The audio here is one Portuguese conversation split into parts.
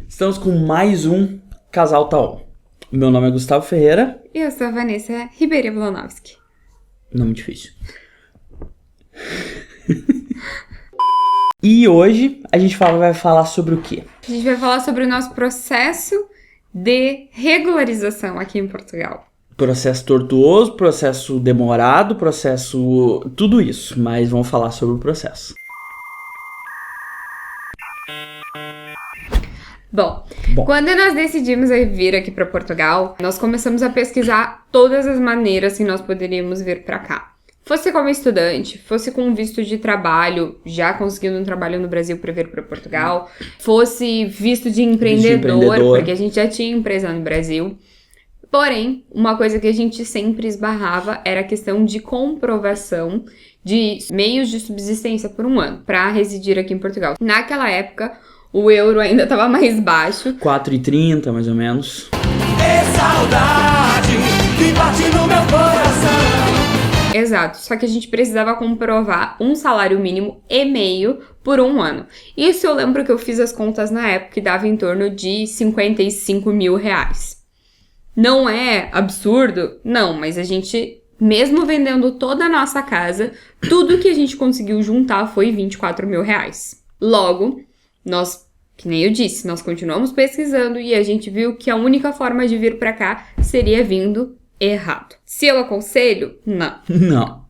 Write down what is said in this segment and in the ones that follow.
Estamos com mais um Casal Taon. Meu nome é Gustavo Ferreira. E eu sou a Vanessa Ribeiro Blonowski. Nome difícil. E hoje a gente vai falar sobre o quê? A gente vai falar sobre o nosso processo de regularização aqui em Portugal. Processo tortuoso, processo demorado, processo... tudo isso, mas vamos falar sobre o processo. Bom, quando nós decidimos vir aqui para Portugal, nós começamos a pesquisar todas as maneiras que nós poderíamos vir para cá. Fosse como estudante, fosse com visto de trabalho, já conseguindo um trabalho no Brasil para vir para Portugal, fosse visto de empreendedor, porque a gente já tinha empresa no Brasil. Porém, uma coisa que a gente sempre esbarrava era a questão de comprovação de meios de subsistência por um ano para residir aqui em Portugal. Naquela época, o euro ainda estava mais baixo. 4,30 mais ou menos. É saudade que bate no meu coração. Exato, só que a gente precisava comprovar um salário mínimo e meio por um ano. Isso eu lembro que eu fiz as contas na época e dava em torno de 55 mil reais. Não é absurdo? Não, mas a gente, mesmo vendendo toda a nossa casa, tudo que a gente conseguiu juntar foi 24 mil reais. Logo, nós, que nem eu disse, nós continuamos pesquisando e a gente viu que a única forma de vir pra cá seria vindo errado. Se eu aconselho? Não. Não.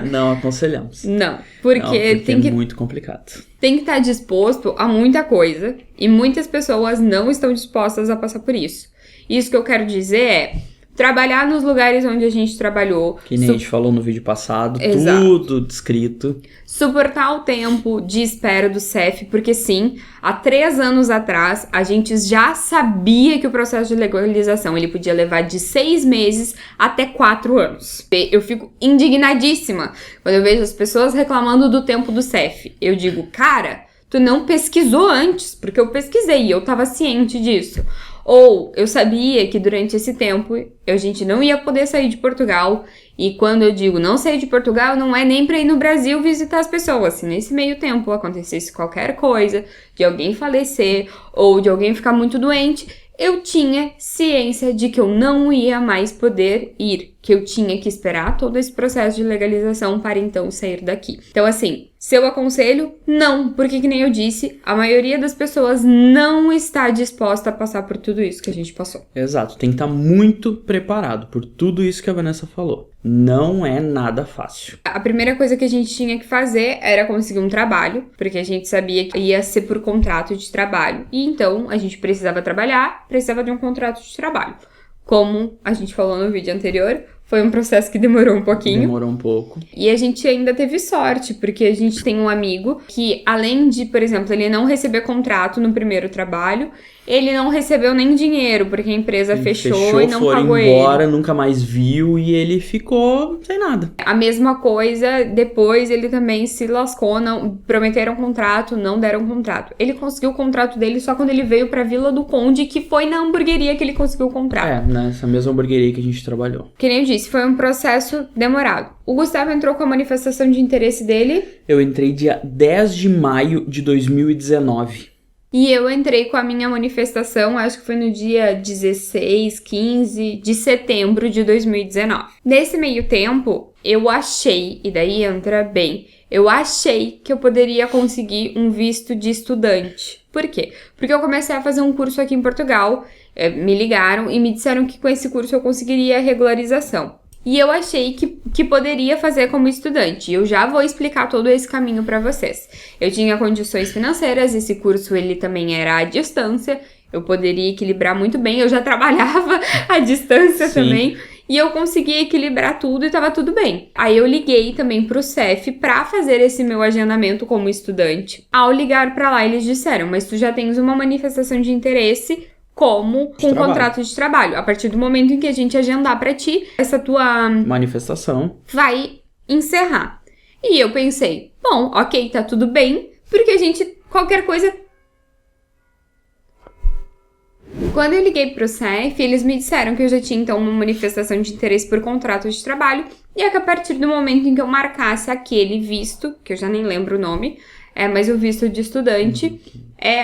Não aconselhamos. Não, porque tem que... é muito complicado. Tem que estar disposto a muita coisa e muitas pessoas não estão dispostas a passar por isso. Isso que eu quero dizer é trabalhar nos lugares onde a gente trabalhou. Que nem a gente falou no vídeo passado. Exato. Tudo descrito. Suportar o tempo de espera do CEF, porque sim, há 3 anos atrás, a gente já sabia que o processo de legalização ele podia levar de 6 meses até 4 anos. Eu fico indignadíssima quando eu vejo as pessoas reclamando do tempo do CEF. Eu digo, cara, tu não pesquisou antes, porque eu pesquisei e eu tava ciente disso. Ou eu sabia que durante esse tempo a gente não ia poder sair de Portugal. E quando eu digo não sair de Portugal, não é nem pra ir no Brasil visitar as pessoas. Se nesse meio tempo acontecesse qualquer coisa, de alguém falecer ou de alguém ficar muito doente, eu tinha ciência de que eu não ia mais poder ir. Que eu tinha que esperar todo esse processo de legalização para então sair daqui. Então assim, se eu aconselho, não, porque que nem eu disse, a maioria das pessoas não está disposta a passar por tudo isso que a gente passou. Exato, tem que estar muito preparado por tudo isso que a Vanessa falou. Não é nada fácil. A primeira coisa que a gente tinha que fazer era conseguir um trabalho, porque a gente sabia que ia ser por contrato de trabalho. E então, a gente precisava trabalhar, precisava de um contrato de trabalho. Como a gente falou no vídeo anterior, foi um processo que demorou um pouquinho. Demorou um pouco. E a gente ainda teve sorte, porque a gente tem um amigo que, além de, por exemplo, ele não receber contrato no primeiro trabalho, ele não recebeu nem dinheiro, porque a empresa fechou e não pagou ele. Foi embora, nunca mais viu e ele ficou sem nada. A mesma coisa, depois ele também se lascou, não prometeram contrato, não deram contrato. Ele conseguiu o contrato dele só quando ele veio pra Vila do Conde, que foi na hamburgueria que ele conseguiu o contrato. Nessa mesma hamburgueria que a gente trabalhou. Que nem eu disse, foi um processo demorado. O Gustavo entrou com a manifestação de interesse dele. Eu entrei dia 10 de maio de 2019. E eu entrei com a minha manifestação, acho que foi no dia 16, 15 de setembro de 2019. Nesse meio tempo, eu achei, e daí entra bem, eu achei que eu poderia conseguir um visto de estudante. Por quê? Porque eu comecei a fazer um curso aqui em Portugal, me ligaram e me disseram que com esse curso eu conseguiria a regularização. E eu achei que poderia fazer como estudante. E eu já vou explicar todo esse caminho para vocês. Eu tinha condições financeiras, esse curso ele também era à distância. Eu poderia equilibrar muito bem. Eu já trabalhava à distância também. E eu consegui equilibrar tudo e tava tudo bem. Aí eu liguei também pro CEF pra fazer esse meu agendamento como estudante. Ao ligar pra lá, eles disseram, mas tu já tens uma manifestação de interesse como com contrato de trabalho. A partir do momento em que a gente agendar pra ti, essa tua manifestação vai encerrar. E eu pensei, bom, ok, tá tudo bem, porque a gente, qualquer coisa... Quando eu liguei pro CEF, eles me disseram que eu já tinha, então, uma manifestação de interesse por contrato de trabalho, e é que a partir do momento em que eu marcasse aquele visto, que eu já nem lembro o nome, mas o visto de estudante,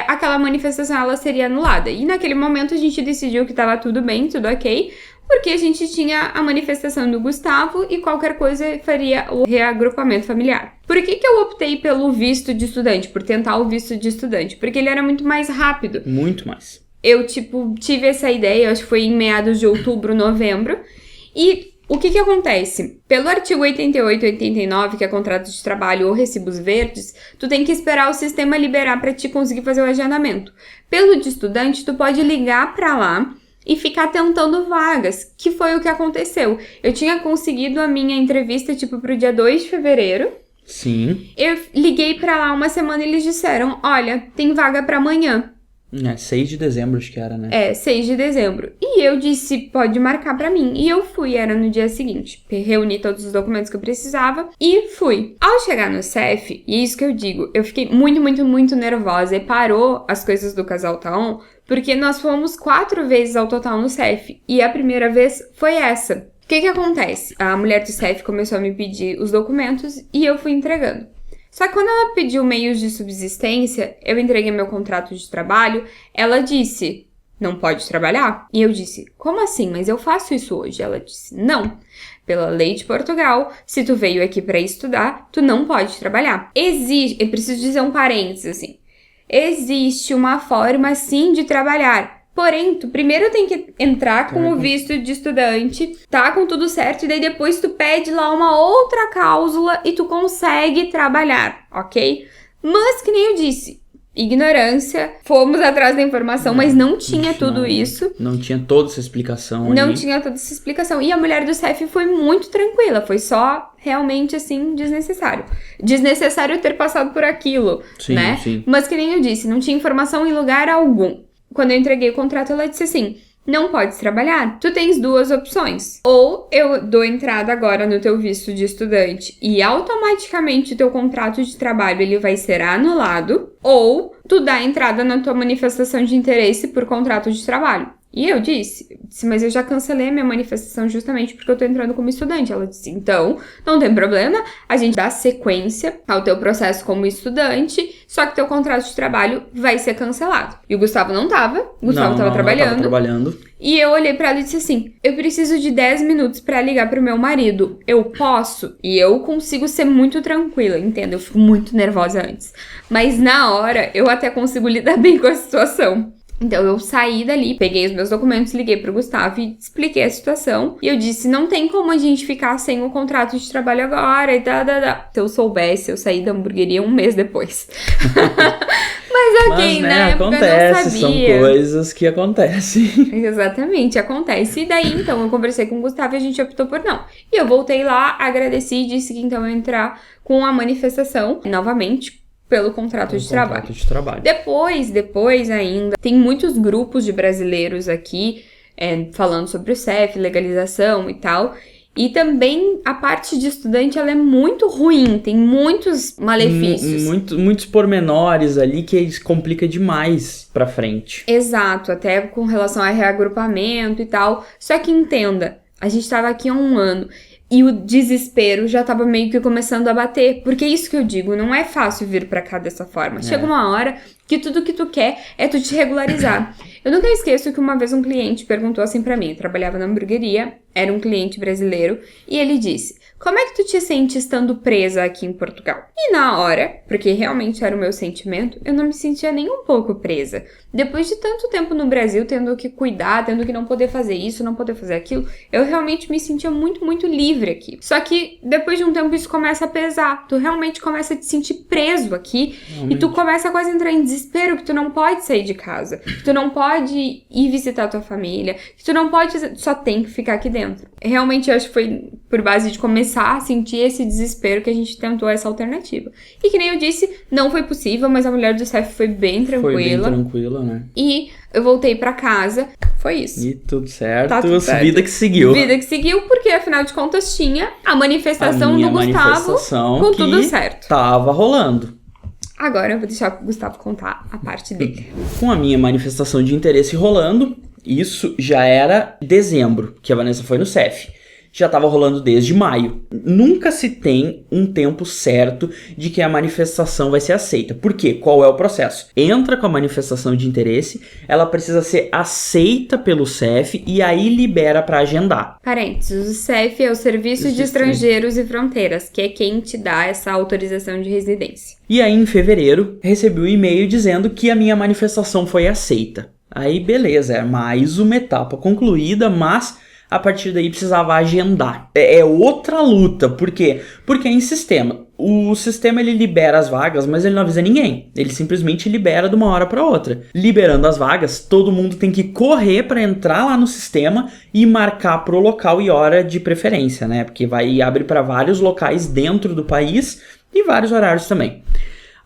aquela manifestação ela seria anulada. E naquele momento a gente decidiu que tava tudo bem, tudo ok, porque a gente tinha a manifestação do Gustavo e qualquer coisa faria o reagrupamento familiar. Por que eu optei pelo visto de estudante, por tentar o visto de estudante? Porque ele era muito mais rápido. Muito mais. Eu, tive essa ideia, acho que foi em meados de outubro, novembro, e o que acontece? Pelo artigo 88 e 89, que é contrato de trabalho ou recibos verdes, tu tem que esperar o sistema liberar para te conseguir fazer o agendamento. Pelo de estudante, tu pode ligar para lá e ficar tentando vagas, que foi o que aconteceu. Eu tinha conseguido a minha entrevista, pro dia 2 de fevereiro. Sim. Eu liguei pra lá uma semana e eles disseram, olha, tem vaga pra amanhã. 6 de dezembro acho que era, né? 6 de dezembro. E eu disse, pode marcar pra mim. E eu fui, era no dia seguinte. Reuni todos os documentos que eu precisava e fui. Ao chegar no CEF, e é isso que eu digo, eu fiquei muito, muito, muito nervosa. E parou as coisas do Casal Taon, porque nós fomos 4 vezes ao total no CEF. E a primeira vez foi essa. O que acontece? A mulher do CEF começou a me pedir os documentos e eu fui entregando. Só que quando ela pediu meios de subsistência, eu entreguei meu contrato de trabalho, ela disse, não pode trabalhar? E eu disse, como assim? Mas eu faço isso hoje. Ela disse, não. Pela lei de Portugal, se tu veio aqui para estudar, tu não pode trabalhar. Eu preciso dizer um parênteses assim. Existe uma forma sim de trabalhar. Porém, tu primeiro tem que entrar com o visto de estudante, tá com tudo certo, e daí depois tu pede lá uma outra cláusula e tu consegue trabalhar, ok? Mas, que nem eu disse, ignorância, fomos atrás da informação, mas não tinha tudo isso. Não tinha toda essa explicação. Não tinha toda essa explicação. E a mulher do CEF foi muito tranquila, foi só realmente, assim, desnecessário. Desnecessário ter passado por aquilo, sim, né? Sim. Mas, que nem eu disse, não tinha informação em lugar algum. Quando eu entreguei o contrato, ela disse assim, não podes trabalhar, tu tens 2 opções. Ou eu dou entrada agora no teu visto de estudante e automaticamente o teu contrato de trabalho ele vai ser anulado, ou tu dá entrada na tua manifestação de interesse por contrato de trabalho. E eu disse, mas eu já cancelei a minha manifestação justamente porque eu tô entrando como estudante. Ela disse, então, não tem problema, a gente dá sequência ao teu processo como estudante, só que teu contrato de trabalho vai ser cancelado. E o Gustavo não tava, o Gustavo tava trabalhando. E eu olhei pra ela e disse assim, eu preciso de 10 minutos pra ligar pro meu marido, eu posso? E eu consigo ser muito tranquila, entende? Eu fico muito nervosa antes. Mas na hora, eu até consigo lidar bem com a situação. Então, eu saí dali, peguei os meus documentos, liguei pro Gustavo e expliquei a situação. E eu disse, não tem como a gente ficar sem o contrato de trabalho agora e Se eu soubesse, eu saí da hamburgueria 1 mês depois. Mas ok, né? Acontece, são coisas que acontecem. Exatamente, acontece. E daí, então, eu conversei com o Gustavo e a gente optou por não. E eu voltei lá, agradeci e disse que então eu ia entrar com a manifestação novamente, pelo contrato de trabalho. Depois ainda, tem muitos grupos de brasileiros aqui falando sobre o CEF, legalização e tal. E também a parte de estudante, ela é muito ruim, tem muitos malefícios. Muitos pormenores ali que complica demais pra frente. Exato, até com relação a reagrupamento e tal. Só que entenda, a gente tava aqui há 1 ano. E o desespero já tava meio que começando a bater. Porque é isso que eu digo, não é fácil vir pra cá dessa forma. Chega uma hora que tudo que tu quer é tu te regularizar. Eu nunca esqueço que uma vez um cliente perguntou assim pra mim. Eu trabalhava na hamburgueria, era um cliente brasileiro. E ele disse, como é que tu te sente estando presa aqui em Portugal? E na hora, porque realmente era o meu sentimento, eu não me sentia nem um pouco presa. Depois de tanto tempo no Brasil, tendo que cuidar, tendo que não poder fazer isso, não poder fazer aquilo, eu realmente me sentia muito, muito livre aqui. Só que depois de um tempo isso começa a pesar. Tu realmente começa a te sentir preso aqui. Realmente. E tu começa a quase entrar em desespero que tu não pode sair de casa, que tu não pode ir visitar tua família, que tu não pode, só tem que ficar aqui dentro. Realmente eu acho que foi por base de começar a sentir esse desespero que a gente tentou essa alternativa. E que nem eu disse, não foi possível, mas a mulher do CEF foi bem tranquila. Foi bem tranquila, né? E eu voltei pra casa, foi isso. E tudo certo, tá tudo certo. Vida que seguiu. Vida que seguiu, porque afinal de contas tinha a manifestação do Gustavo com tudo certo. Tava rolando. Agora eu vou deixar o Gustavo contar a parte dele. Com a minha manifestação de interesse rolando, isso já era dezembro, que a Vanessa foi no CEF. já estava rolando desde maio. Nunca se tem um tempo certo de que a manifestação vai ser aceita. Por quê? Qual é o processo? Entra com a manifestação de interesse, ela precisa ser aceita pelo CEF e aí libera para agendar. Parênteses, o CEF é o Serviço de Estrangeiros e Fronteiras, que é quem te dá essa autorização de residência. E aí, em fevereiro, recebi um e-mail dizendo que a minha manifestação foi aceita. Aí, beleza, é mais uma etapa concluída, mas a partir daí precisava agendar. É outra luta, por quê? Porque é em sistema. O sistema ele libera as vagas, mas ele não avisa ninguém. Ele simplesmente libera de uma hora para outra. Liberando as vagas, todo mundo tem que correr para entrar lá no sistema e marcar pro local e hora de preferência, né? Porque abre para vários locais dentro do país e vários horários também.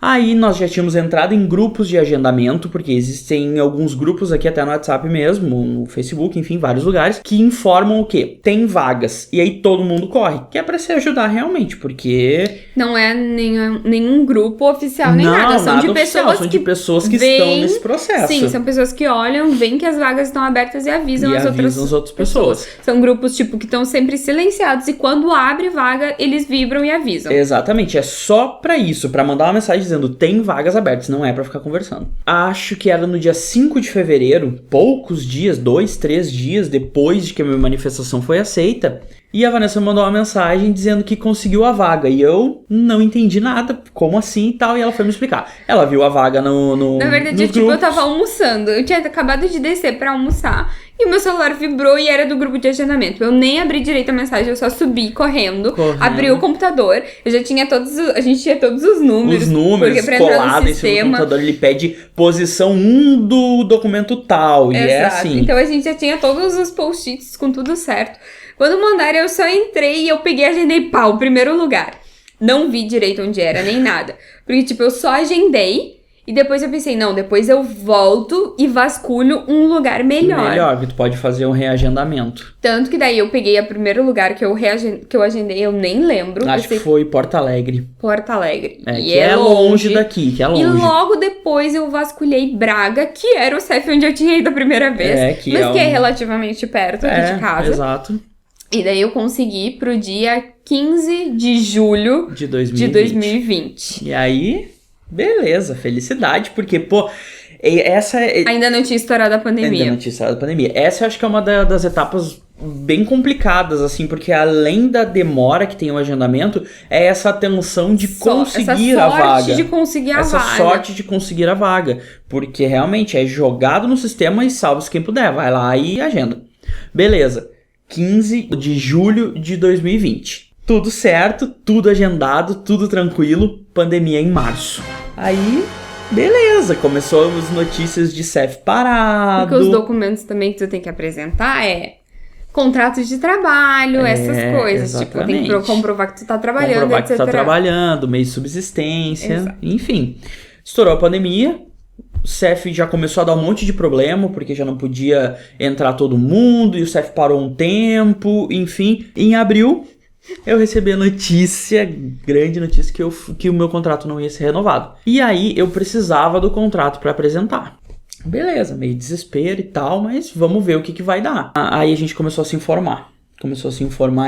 Aí nós já tínhamos entrado em grupos de agendamento, porque existem alguns grupos aqui até no WhatsApp mesmo, no Facebook, enfim, vários lugares, que informam o quê? Tem vagas. E aí todo mundo corre, que é pra se ajudar realmente, porque... Não é nenhum grupo oficial nem nada, são de pessoas são de pessoas que estão nesse processo. Sim, são pessoas que olham, veem que as vagas estão abertas e avisam as outras pessoas. São grupos, tipo, que estão sempre silenciados e quando abre vaga, eles vibram e avisam. Exatamente, é só pra isso, pra mandar uma mensagem dizendo tem vagas abertas, não é pra ficar conversando. Acho que era no dia 5 de fevereiro, poucos dias, 2, 3 dias depois de que a minha manifestação foi aceita, e a Vanessa mandou uma mensagem dizendo que conseguiu a vaga, e eu não entendi nada, como assim e tal, e ela foi me explicar. Ela viu a vaga Na verdade, eu tava almoçando, eu tinha acabado de descer pra almoçar, e o meu celular vibrou e era do grupo de agendamento. Eu nem abri direito a mensagem, eu só subi correndo. Abri o computador, a gente tinha todos os números. Os números colados em cima do computador, ele pede posição 1 do documento tal, e é assim. Então a gente já tinha todos os post-its com tudo certo. Quando mandaram, eu só entrei e eu peguei e agendei o primeiro lugar. Não vi direito onde era, nem nada. Porque, tipo, eu só agendei e depois eu pensei, não, depois eu volto e vasculho um lugar melhor. Melhor, que tu pode fazer um reagendamento. Tanto que daí eu peguei o primeiro lugar que eu agendei, eu nem lembro. Acho que foi Porto Alegre. Porto Alegre. E que é longe daqui, que é longe. E logo depois eu vasculhei Braga, que era o CEF onde eu tinha ido a primeira vez. Que é relativamente perto aqui de casa. Exato. E daí eu consegui pro dia 15 de julho de 2020. E aí, beleza, felicidade, porque, pô, Ainda não tinha estourado a pandemia. Essa eu acho que é uma das etapas bem complicadas, assim, porque além da demora que tem o agendamento, é essa tensão de conseguir a vaga. Essa sorte de conseguir a vaga. Porque realmente é jogado no sistema e salve-se quem puder. Vai lá e agenda. Beleza. 15 de julho de 2020. Tudo certo, tudo agendado, tudo tranquilo. Pandemia em março. Aí, beleza, começou as notícias de CEF parado. Porque os documentos também que tu tem que apresentar contratos de trabalho, essas coisas. Exatamente. Tipo, tem que comprovar que tu tá trabalhando, comprovar etc. que tu tá trabalhando, meio de subsistência, Exato. Enfim. Estourou a pandemia. O CEF já começou a dar um monte de problema, porque já não podia entrar todo mundo, e o CEF parou um tempo, enfim. Em abril, eu recebi a grande notícia, que o meu contrato não ia ser renovado. E aí, eu precisava do contrato para apresentar. Beleza, meio desespero e tal, mas vamos ver o que vai dar. Aí a gente começou a se informar.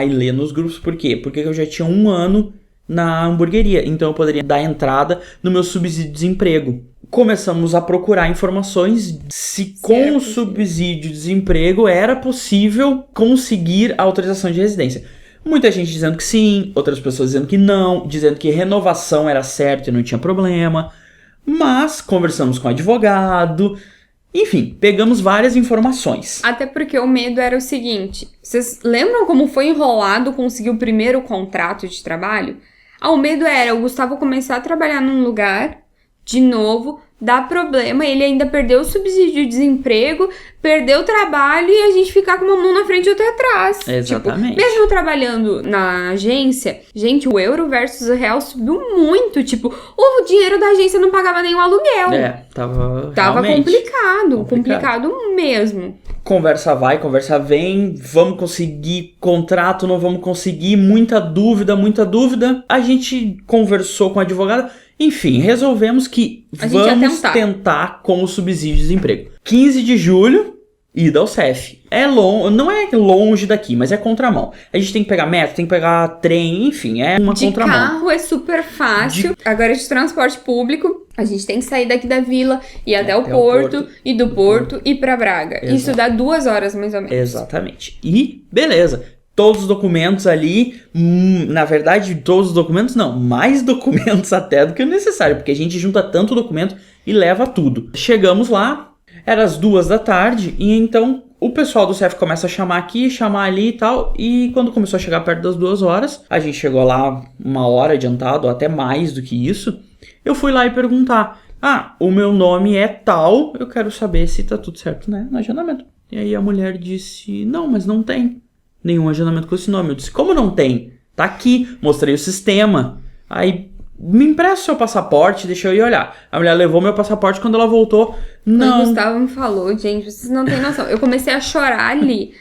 E ler nos grupos. Por quê? Porque eu já tinha 1 ano na hamburgueria, então eu poderia dar entrada no meu subsídio de desemprego. Começamos a procurar informações se com o subsídio de desemprego era possível conseguir a autorização de residência. Muita gente dizendo que sim, outras pessoas dizendo que não, dizendo que renovação era certo e não tinha problema. Mas conversamos com o advogado, enfim, pegamos várias informações. Até porque o medo era o seguinte, vocês lembram como foi enrolado conseguir o primeiro contrato de trabalho? O medo era o Gustavo começar a trabalhar num lugar, de novo, dá problema, ele ainda perdeu o subsídio de desemprego, perdeu o trabalho e a gente ficar com uma mão na frente e outra atrás. Exatamente. Tipo, mesmo trabalhando na agência, gente, o euro versus o real subiu muito. Tipo, o dinheiro da agência não pagava nem o aluguel. Tava complicado mesmo. Conversa vai, conversa vem, vamos conseguir contrato, não vamos conseguir, muita dúvida. A gente conversou com o advogado. Enfim, resolvemos que vamos tentar com o subsídio de desemprego. 15 de julho, ida ao CEF. Não é longe daqui, mas é contramão. A gente tem que pegar metro, tem que pegar trem, enfim, é uma contramão. De carro é super fácil. Agora de transporte público, a gente tem que sair daqui da vila, ir até o Porto, e do Porto ir pra Braga. Exato. Isso dá 2 horas, mais ou menos. Exatamente. E, beleza. Todos os documentos ali, na verdade, todos os documentos não, mais documentos até do que o necessário, porque a gente junta tanto documento e leva tudo. Chegamos lá, era as 2 da tarde, e então o pessoal do CEF começa a chamar aqui, chamar ali e tal, e quando começou a chegar perto das 2 horas, a gente chegou lá 1 hora adiantado, ou até mais do que isso, eu fui lá e perguntar, o meu nome é tal, eu quero saber se tá tudo certo, né, no agendamento. E aí a mulher disse, não, mas não tem nenhum agendamento com esse nome. Eu disse, como não tem? Tá aqui, mostrei o sistema. Aí, me empresta o seu passaporte, deixa eu ir olhar. A mulher levou meu passaporte, quando ela voltou, não. O Gustavo me falou, gente, vocês não têm noção. Eu comecei a chorar ali.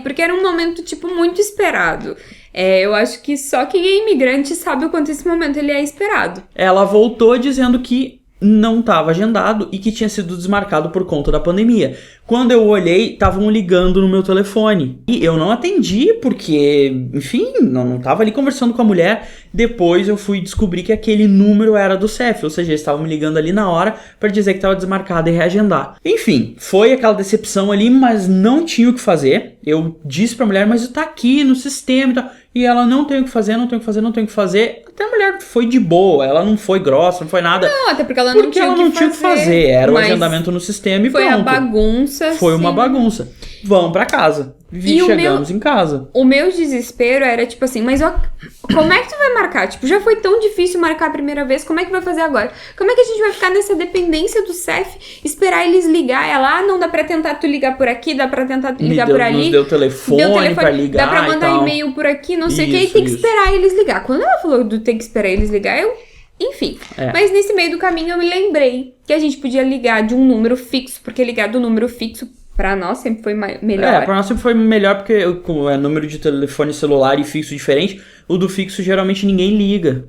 Porque era um momento, tipo, muito esperado. Eu acho que só quem é imigrante sabe o quanto esse momento ele é esperado. Ela voltou dizendo que não estava agendado e que tinha sido desmarcado por conta da pandemia. Quando eu olhei, estavam ligando no meu telefone. E eu não atendi porque, enfim, não estava ali conversando com a mulher. Depois eu fui descobrir que aquele número era do CEF, ou seja, eles estavam me ligando ali na hora para dizer que estava desmarcado e reagendar. Enfim, foi aquela decepção ali, mas não tinha o que fazer. Eu disse pra mulher, mas tá aqui no sistema e tal. E ela, não tem o que fazer. Até a mulher foi de boa, ela não foi grossa, não foi nada. Não, até porque ela não tinha o que fazer. Era o agendamento no sistema e foi pronto. Foi a bagunça. Foi uma bagunça. Vamos pra casa. Chegamos em casa. O meu desespero era tipo assim, mas como é que tu vai marcar? Tipo, já foi tão difícil marcar a primeira vez, como é que vai fazer agora? Como é que a gente vai ficar nessa dependência do CEF, esperar eles ligar? Ela, não dá pra tentar tu ligar por aqui, dá pra tentar tu ligar por ali. Nos deu telefone pra ligar. Dá pra mandar e-mail por aqui, não sei o que, e tem que esperar eles ligar. Quando ela falou do ter que esperar eles ligar, enfim. Mas nesse meio do caminho eu me lembrei que a gente podia ligar de um número fixo, porque ligar do número fixo pra nós sempre foi melhor. Pra nós sempre foi melhor porque o número de telefone celular e fixo diferente. O do fixo geralmente ninguém liga.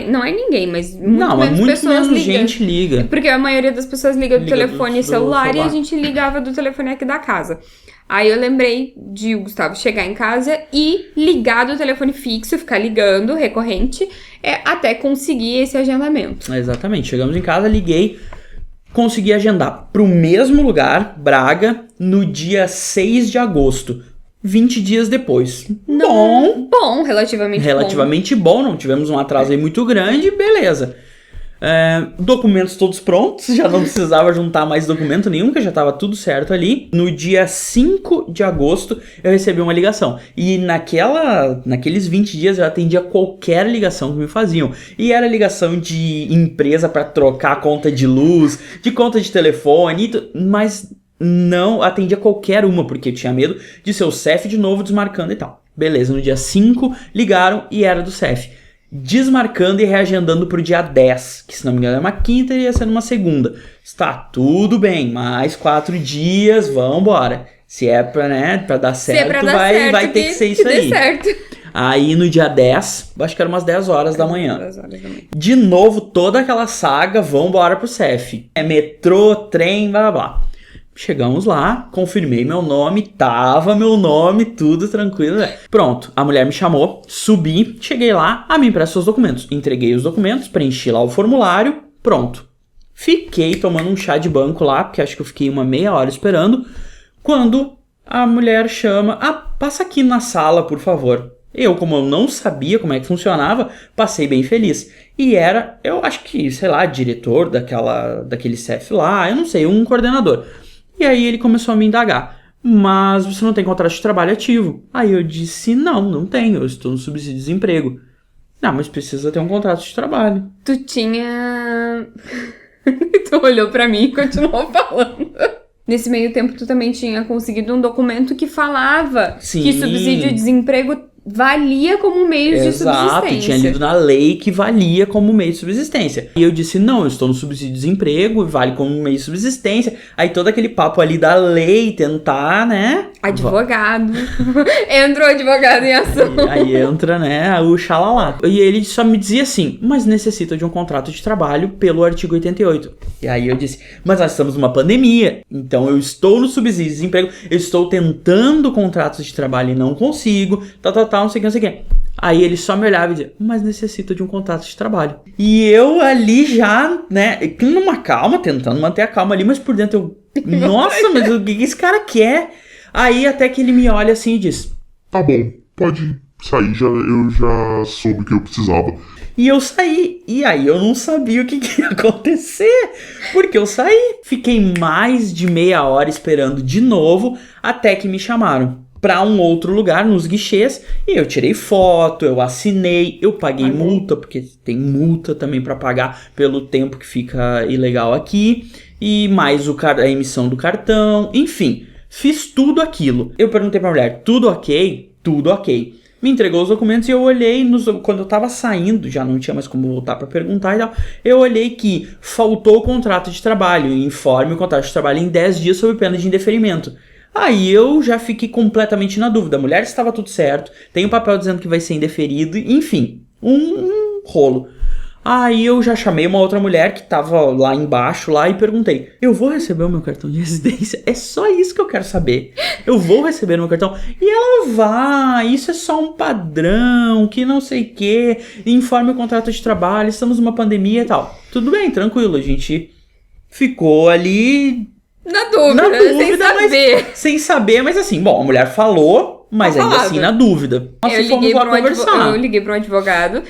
Não é ninguém, mas muito menos gente liga. Porque a maioria das pessoas liga do telefone celular e a gente ligava do telefone aqui da casa. Aí eu lembrei de o Gustavo chegar em casa e ligar do telefone fixo, ficar ligando recorrente, até conseguir esse agendamento. Exatamente. Chegamos em casa, liguei, consegui agendar pro mesmo lugar, Braga, no dia 6 de agosto. 20 dias depois. Bom, relativamente bom. Não tivemos um atraso aí muito grande, beleza. Documentos todos prontos, já não precisava juntar mais documento nenhum, que já estava tudo certo ali. No dia 5 de agosto eu recebi uma ligação, e naqueles 20 dias eu atendia qualquer ligação que me faziam, e era ligação de empresa para trocar conta de luz, de conta de telefone, mas não atendia qualquer uma, porque eu tinha medo de ser o CEF de novo desmarcando e tal. Beleza, no dia 5 ligaram e era do CEF, desmarcando e reagendando pro dia 10, que se não me engano é uma quinta e ia ser numa segunda. Está tudo bem, mais 4 dias, vambora. Se é pra dar certo, vai ter que ser isso aí. Certo. Aí no dia 10, acho que era umas 10 horas da manhã. De novo, toda aquela saga, vambora pro CEF. Metrô, trem, blá blá blá. Chegamos lá, confirmei meu nome, tava meu nome, tudo tranquilo. Pronto, a mulher me chamou, subi, cheguei lá, me empresta os documentos. Entreguei os documentos, preenchi lá o formulário, pronto. Fiquei tomando um chá de banco lá, porque acho que eu fiquei uma meia hora esperando, quando a mulher chama, passa aqui na sala, por favor. Eu, como eu não sabia como é que funcionava, passei bem feliz. E era, eu acho que, sei lá, diretor daquele CEF lá, eu não sei, um coordenador. E aí ele começou a me indagar, mas você não tem contrato de trabalho ativo? Aí eu disse, não tenho, eu estou no subsídio de desemprego. Não, mas precisa ter um contrato de trabalho. Tu tinha... Tu olhou pra mim e continuou falando. Nesse meio tempo tu também tinha conseguido um documento que falava que subsídio de desemprego valia como meio de Exato, subsistência. tinha lido na lei que valia como meio de subsistência. E eu disse, não, eu estou no subsídio de desemprego, vale como meio de subsistência. Aí todo aquele papo ali da lei, tentar, né? Advogado. Entrou advogado em ação. Aí entra, né, o xalalá. E ele só me dizia assim, mas necessita de um contrato de trabalho pelo artigo 88. E aí eu disse, mas nós estamos numa pandemia, então eu estou no subsídio de desemprego, eu estou tentando contratos de trabalho e não consigo, tal, não sei o que, não sei o que. Aí ele só me olhava e dizia, mas necessita de um contrato de trabalho. E eu ali já, né, numa calma, tentando manter a calma ali, mas por dentro eu, nossa, mas o que esse cara quer? Aí até que ele me olha assim e diz, tá bom, pode sair, eu já soube o que eu precisava. E eu saí, e aí eu não sabia o que ia acontecer, porque eu saí. Fiquei mais de meia hora esperando de novo, até que me chamaram para um outro lugar, nos guichês, e eu tirei foto, eu assinei, eu paguei multa, porque tem multa também para pagar pelo tempo que fica ilegal aqui, e mais a emissão do cartão, enfim, fiz tudo aquilo. Eu perguntei pra mulher, tudo ok? Tudo ok. Me entregou os documentos e eu olhei, quando eu tava saindo, já não tinha mais como voltar pra perguntar e tal, eu olhei que faltou o contrato de trabalho, informe o contrato de trabalho em 10 dias sob pena de indeferimento. Aí eu já fiquei completamente na dúvida, a mulher estava tudo certo, tem um papel dizendo que vai ser indeferido, enfim, um rolo. Aí eu já chamei uma outra mulher que tava lá embaixo lá e perguntei, eu vou receber o meu cartão de residência? É só isso que eu quero saber. Eu vou receber o meu cartão? E ela vai, isso é só um padrão, que não sei o que, informe o contrato de trabalho, estamos numa pandemia e tal. Tudo bem, tranquilo, a gente ficou ali Na dúvida, sem saber, mas assim, bom, a mulher falou, mas ainda assim na dúvida. Nós fomos lá conversar. Eu liguei para um advogado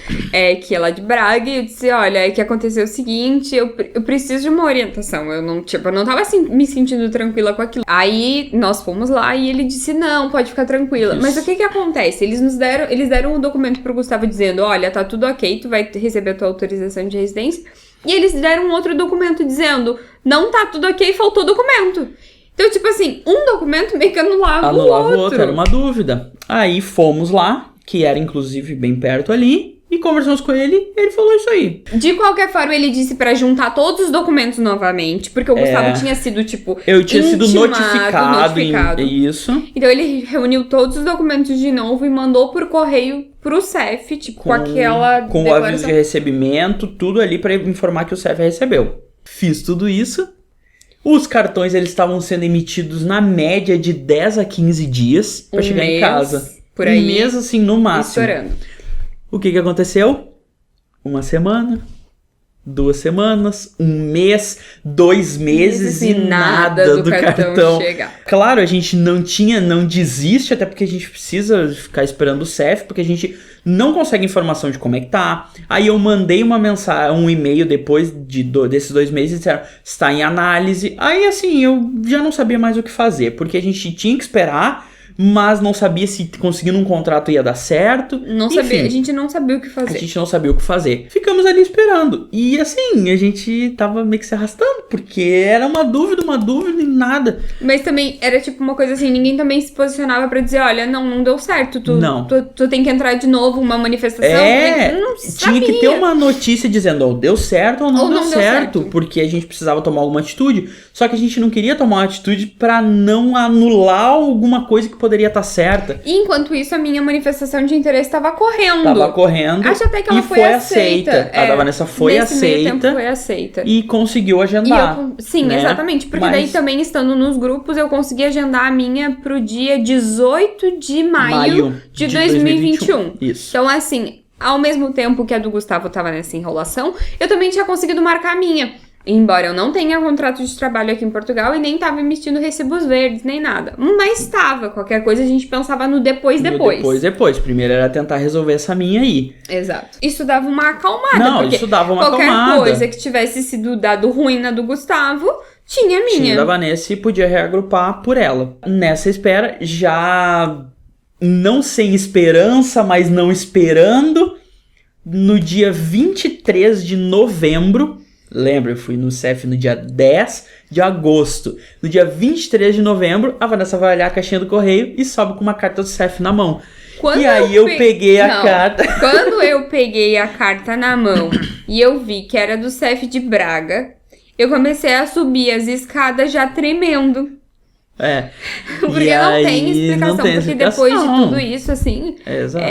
que é lá de Braga e eu disse, olha, é que aconteceu o seguinte, eu preciso de uma orientação. Eu não tava assim, me sentindo tranquila com aquilo. Aí nós fomos lá e ele disse, não, pode ficar tranquila. Isso. Mas o que acontece? Eles deram um documento pro Gustavo dizendo, olha, tá tudo ok, tu vai receber a tua autorização de residência. E eles deram um outro documento dizendo, não tá tudo ok, faltou documento. Então, tipo assim, um documento meio que anulava o outro. Era uma dúvida. Aí fomos lá, que era inclusive bem perto ali, e conversamos com ele, ele falou isso aí. De qualquer forma, ele disse pra juntar todos os documentos novamente, porque o Gustavo tinha sido, tipo, eu tinha sido notificado. Isso. Então ele reuniu todos os documentos de novo e mandou por correio pro CEF, tipo, com aquela com o aviso de recebimento, tudo ali pra informar que o CEF recebeu. Fiz tudo isso. Os cartões, eles estavam sendo emitidos na média de 10 a 15 dias pra chegar em casa. Por aí. Um mês, assim, no máximo. Estourando. O que aconteceu? 1 semana, 2 semanas, 1 mês, 2 meses e nada do cartão chegar. Claro, a gente não desiste, até porque a gente precisa ficar esperando o CEF, porque a gente não consegue informação de como é que tá. Aí eu mandei uma mensagem, um e-mail depois desses 2 meses, disseram, está em análise. Aí assim, eu já não sabia mais o que fazer, porque a gente tinha que esperar, mas não sabia se conseguindo um contrato ia dar certo. Enfim, a gente não sabia o que fazer. A gente não sabia o que fazer. Ficamos ali esperando. E assim, a gente tava meio que se arrastando, porque era uma dúvida e nada. Mas também era tipo uma coisa assim, ninguém também se posicionava pra dizer, olha, não deu certo, tu tem que entrar de novo, uma manifestação. Não tinha que ter uma notícia dizendo, deu certo ou não deu certo, porque a gente precisava tomar alguma atitude, só que a gente não queria tomar uma atitude pra não anular alguma coisa que poderia estar certa. E enquanto isso, a minha manifestação de interesse estava correndo. Acho até que ela foi aceita. A da Vanessa foi aceita. Nesse meio tempo foi aceita. E conseguiu agendar. Sim, né? Exatamente. Porque daí também, estando nos grupos, eu consegui agendar a minha pro dia 18 de maio de 2021. Isso. Então, assim, ao mesmo tempo que a do Gustavo tava nessa enrolação, eu também tinha conseguido marcar a minha. Embora eu não tenha contrato de trabalho aqui em Portugal e nem tava emitindo recibos verdes, nem nada. Mas tava. Qualquer coisa a gente pensava no depois. Depois. Primeiro era tentar resolver essa minha aí. Exato. Isso dava uma acalmada. Não, isso dava uma qualquer acalmada. Qualquer coisa que tivesse sido dado ruim na do Gustavo, tinha a minha. Tinha da Vanessa e podia reagrupar por ela. Nessa espera, já não sem esperança, mas não esperando, no dia 23 de novembro... Lembra, eu fui no CEF no dia 10 de agosto. No dia 23 de novembro, a Vanessa vai olhar a caixinha do correio e sobe com uma carta do CEF na mão. Quando e aí eu peguei a Não, carta. Quando eu peguei a carta na mão e eu vi que era do CEF de Braga, eu comecei a subir as escadas já tremendo. É. Porque E não aí, tem explicação. não tem Porque explicação. depois de tudo isso, assim, Exato.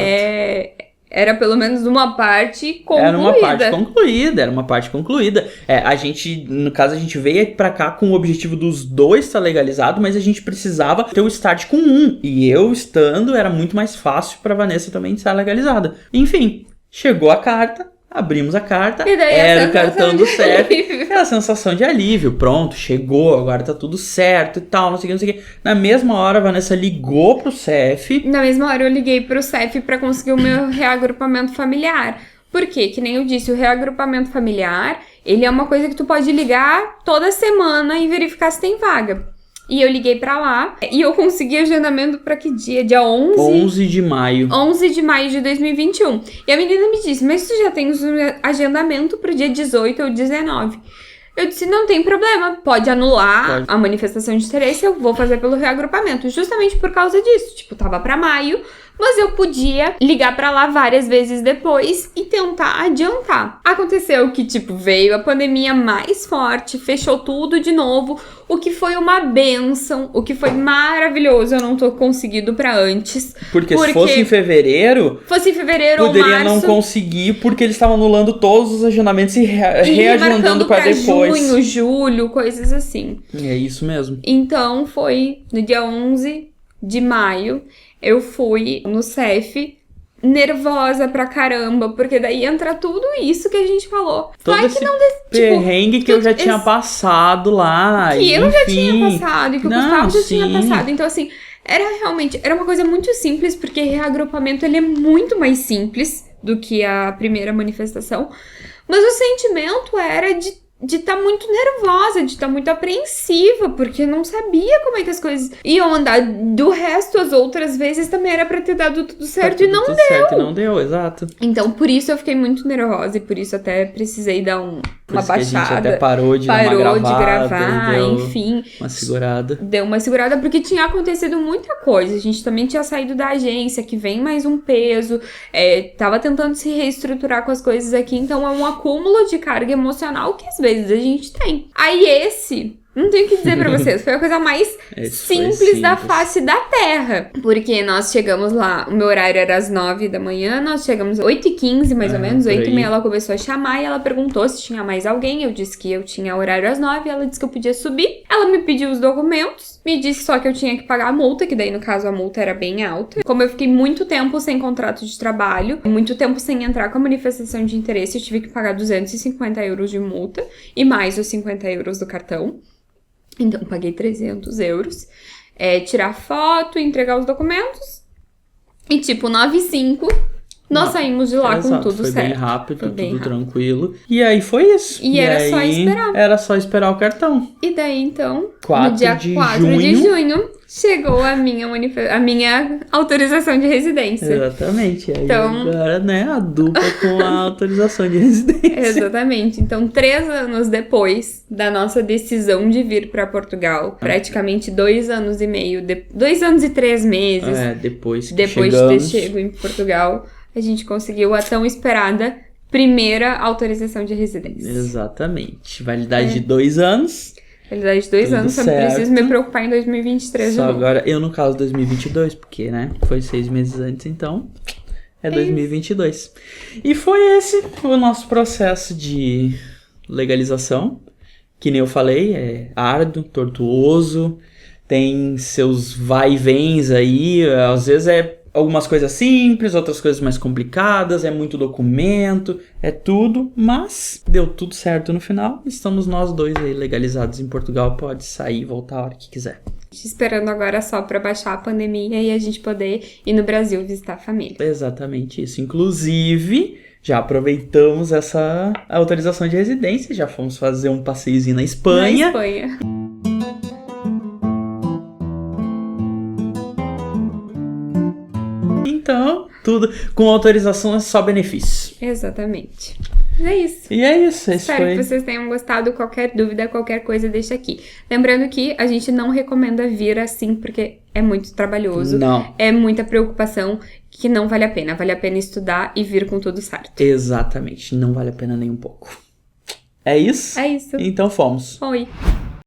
era pelo menos uma parte concluída. Era uma parte concluída. A gente, no caso, a gente veio pra cá com o objetivo dos dois estar legalizado, mas a gente precisava ter o start com um. E eu estando, era muito mais fácil pra Vanessa também estar legalizada. Enfim, chegou a carta, abrimos a carta, E daí era o cartão do CEF. alívio. Aquela sensação de alívio, pronto, chegou, agora tá tudo certo e tal, não sei o que. Na mesma hora, a Vanessa ligou pro CEF. Na mesma hora eu liguei pro CEF pra conseguir o meu reagrupamento familiar. Por quê? Que nem eu disse, o reagrupamento familiar, ele é uma coisa que tu pode ligar toda semana e verificar se tem vaga. E eu liguei pra lá e eu consegui agendamento pra que dia? Dia 11? 11 de maio. 11 de maio de 2021. E a menina me disse, mas tu já tens um agendamento pro dia 18 ou 19. Eu disse, não tem problema, pode anular a manifestação de interesse, eu vou fazer pelo reagrupamento. Justamente por causa disso, tipo, tava pra maio, mas eu podia ligar pra lá várias vezes depois e tentar adiantar. Aconteceu que, tipo, veio a pandemia mais forte, fechou tudo de novo, o que foi uma bênção, o que foi maravilhoso, eu não tô conseguindo pra antes. Porque se fosse em fevereiro, ou poderia março, não conseguir, porque eles estavam anulando todos os agendamentos e reagendando remarcando pra depois. junho, julho, coisas assim. É isso mesmo. Então foi no dia 11 de maio, eu fui no CEF nervosa pra caramba, porque daí entra tudo isso que a gente falou. Todo Vai esse que não perrengue que eu já tinha passado lá. que eu já tinha enfim. passado e que o Não, Gustavo já tinha sim. passado. Então, assim, era uma coisa muito simples, porque reagrupamento ele é muito mais simples do que a primeira manifestação. Mas o sentimento era de estar muito nervosa, de estar muito apreensiva, porque não sabia como é que as coisas iam andar. Do resto, as outras vezes também era pra ter dado tudo certo e não Tudo deu. certo e não deu, exato. Então, por isso eu fiquei muito nervosa e por isso até precisei dar Por uma isso que a gente até baixada. parou de dar uma Parou de gravada, gravar, deu enfim. uma segurada. Deu uma segurada porque tinha acontecido muita coisa. A gente também tinha saído da agência, que vem mais um peso. Tava tentando se reestruturar com as coisas aqui. Então é um acúmulo de carga emocional que às vezes a gente tem. Aí não tenho o que dizer pra vocês, foi a coisa mais simples da face da Terra. Porque nós chegamos lá, o meu horário era às 9 da manhã, nós chegamos às 8h15, mais ou menos, 8h30 ela começou a chamar e ela perguntou se tinha mais alguém. Eu disse que eu tinha horário às 9, ela disse que eu podia subir. Ela me pediu os documentos, me disse só que eu tinha que pagar a multa, que daí no caso a multa era bem alta. Como eu fiquei muito tempo sem contrato de trabalho, muito tempo sem entrar com a manifestação de interesse, eu tive que pagar 250 euros de multa e mais os 50 euros do cartão. Então, paguei 300 euros. Tirar foto, entregar os documentos. E, tipo, 9h05, nós saímos de lá com tudo foi certo. Bem rápido, Foi bem tudo rápido. tranquilo. E aí foi isso. E era só esperar. Era só esperar o cartão. E daí, então, 4 no dia de 4 de junho, chegou a minha autorização de residência. Exatamente. Aí Então- agora, né, a dupla com a autorização de residência. Exatamente. Então, 3 anos depois da nossa decisão de vir para Portugal, praticamente 2 anos e meio, 2 anos e 3 meses, Depois que depois de ter chegamos. chego em Portugal, a gente conseguiu a tão esperada primeira autorização de residência. Exatamente. Validade de 2 anos. Validade de 2 Tudo anos, só certo. preciso me preocupar em 2023 de Só novo. agora, eu no caso 2022, porque, né, foi 6 meses antes, então é 2022. E foi esse o nosso processo de legalização, que nem eu falei, é árduo, tortuoso, tem seus vai e vens aí, às vezes é algumas coisas simples, outras coisas mais complicadas, é muito documento, é tudo, mas deu tudo certo no final. Estamos nós dois aí legalizados em Portugal, pode sair e voltar a hora que quiser. Esperando agora só pra baixar a pandemia e a gente poder ir no Brasil visitar a família. Exatamente isso. Inclusive, já aproveitamos essa autorização de residência, já fomos fazer um passeiozinho na Espanha. Na Espanha. Então, tudo com autorização é só benefício. Exatamente. Mas é isso. E é isso, esse Espero foi... que vocês tenham gostado. Qualquer dúvida, qualquer coisa, deixa aqui. Lembrando que a gente não recomenda vir assim, porque é muito trabalhoso. Não. É muita preocupação que não vale a pena. Vale a pena estudar e vir com tudo certo. Exatamente, não vale a pena nem um pouco. É isso? É isso. Então fomos. Oi.